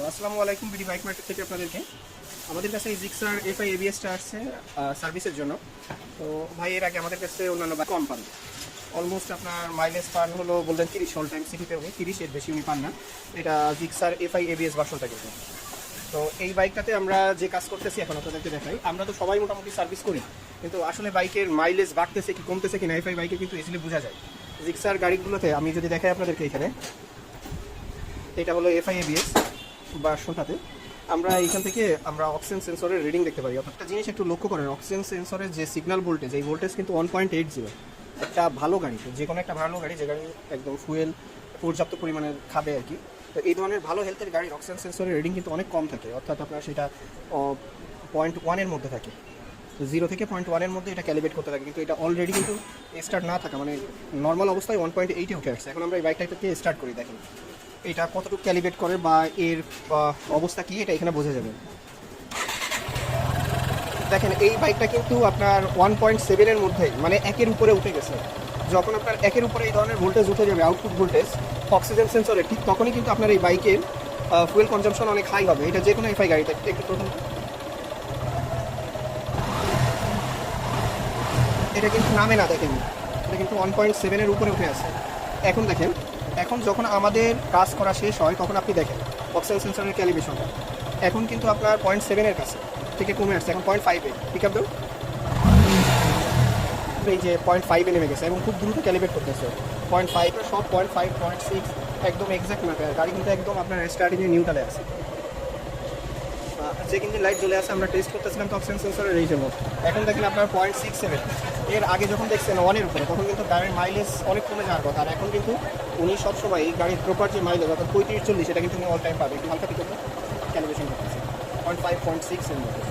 আসসালামু আলাইকুম, BD bike market থেকে আপনাদেরকে। আমাদের কাছে এই জিক্সার এফআই এবিএসটা আসছে সার্ভিসের জন্য। তো ভাই এর আগে আমাদের কাছে অন্যান্য বাইক কম পান, অলমোস্ট আপনার মাইলেজ পান হলো বললেন 30 অল টাইম সিটিতে উনি 30 এর বেশি উনি পান না। এটা জিক্সার এফআই এবিএস ভার্সনটা কিন্তু। তো এই বাইকটাতে আমরা যে কাজ করতেছি এখন আপনাদেরকে দেখাই। আমরা তো সবাই মোটামুটি সার্ভিস করি, কিন্তু আসলে বাইকের মাইলেজ বাড়তেছে কি কমতেছে কি না এফআই বাইকে কিন্তু ইজিলি বোঝা যায়। জিক্সার গাড়িগুলোতে আমি যদি দেখাই আপনাদেরকে, এখানে এটা হলো এফআই এবিএস ভার্সনটাতে আমরা এখান থেকে আমরা অক্সিজেন সেন্সরের রিডিং দেখতে পারি। একটা জিনিস একটু লক্ষ্য করেন, অক্সিজেন সেন্সরের যে সিগন্যাল ভোল্টেজ, এই ভোল্টেজ কিন্তু 1.80। একটা ভালো গাড়ি, যে কোনো একটা ভালো গাড়ি যে গাড়ি একদম ফুয়েল পর্যাপ্ত পরিমাণে খাবে আর কি, তো এই ধরনের ভালো হেলথের গাড়ির অক্সিজেন সেন্সরের রিডিং কিন্তু অনেক কম থাকে, অর্থাৎ আপনার সেটা 0.1 মধ্যে থাকে। 0 থেকে 0.1 মধ্যে এটা ক্যালিব্রেট করতে থাকে, কিন্তু এটা অলরেডি কিন্তু স্টার্ট না থাকা মানে নর্মাল অবস্থায় 1.8 উঠে আসছে। এখন আমরা এই বাইকটাকে স্টার্ট করি, দেখেন এটা কতটুকু ক্যালিব্রেট করে বা এর অবস্থা কী এটা এখানে বোঝা যাবে। দেখেন এই বাইকটা কিন্তু আপনার 1.7 মধ্যেই মানে 1 উপরে উঠে গেছে। যখন আপনার 1 উপরে এই ধরনের ভোল্টেজ উঠে যাবে, আউটপুট ভোল্টেজ অক্সিজেন সেন্সরে, ঠিক তখনই কিন্তু আপনার এই বাইকের ফুয়েল কনজাম্পশন অনেক হাই হবে। এটা যে কোনো এফআই গাড়িতে একটু প্রথম, এটা কিন্তু নামে না, দেখেন এটা কিন্তু 1.7 উপরে উঠে আছে। এখন দেখেন, এখন যখন আমাদের কাজ করা শেষ হয় তখন আপনি দেখেন অক্সিজেন সেন্সরের ক্যালিব্রেশনটা এখন কিন্তু আপনার 0.7 কাছে থেকে কমে আসছে, এখন 0.5 পিক আপ দেন, এই যে 0.5 নেমে গেছে এবং খুব দ্রুত ক্যালিব্রেট করতেছে। 0.5 সব 0.5 0.6 একদম এক্সাক্ট না, গাড়ি কিন্তু একদম আপনার স্টার্টিংয়ে নিউট্রালে আছে। চেক ইঞ্জিন লাইট জ্বলে আছে, আমরা টেস্ট করতেছিলাম তো অক্সিজেন সেন্সরের এই জন্য। এখন দেখেন আপনার 0.67। এর আগে যখন দেখছেন 1 উপরে তখন কিন্তু গাড়ির মাইলেজ অনেক কমে যাওয়ার কথা, আর এখন কিন্তু উনি সবসময় এই গাড়ির প্রপার যে মাইলেজ অর্থাৎ 35-40 এটা কিন্তু উনি অল টাইম পাবে। একটু হালকা পিক ক্যালিব্রেশন করতেছে 0.5 0.6 এর মধ্যে।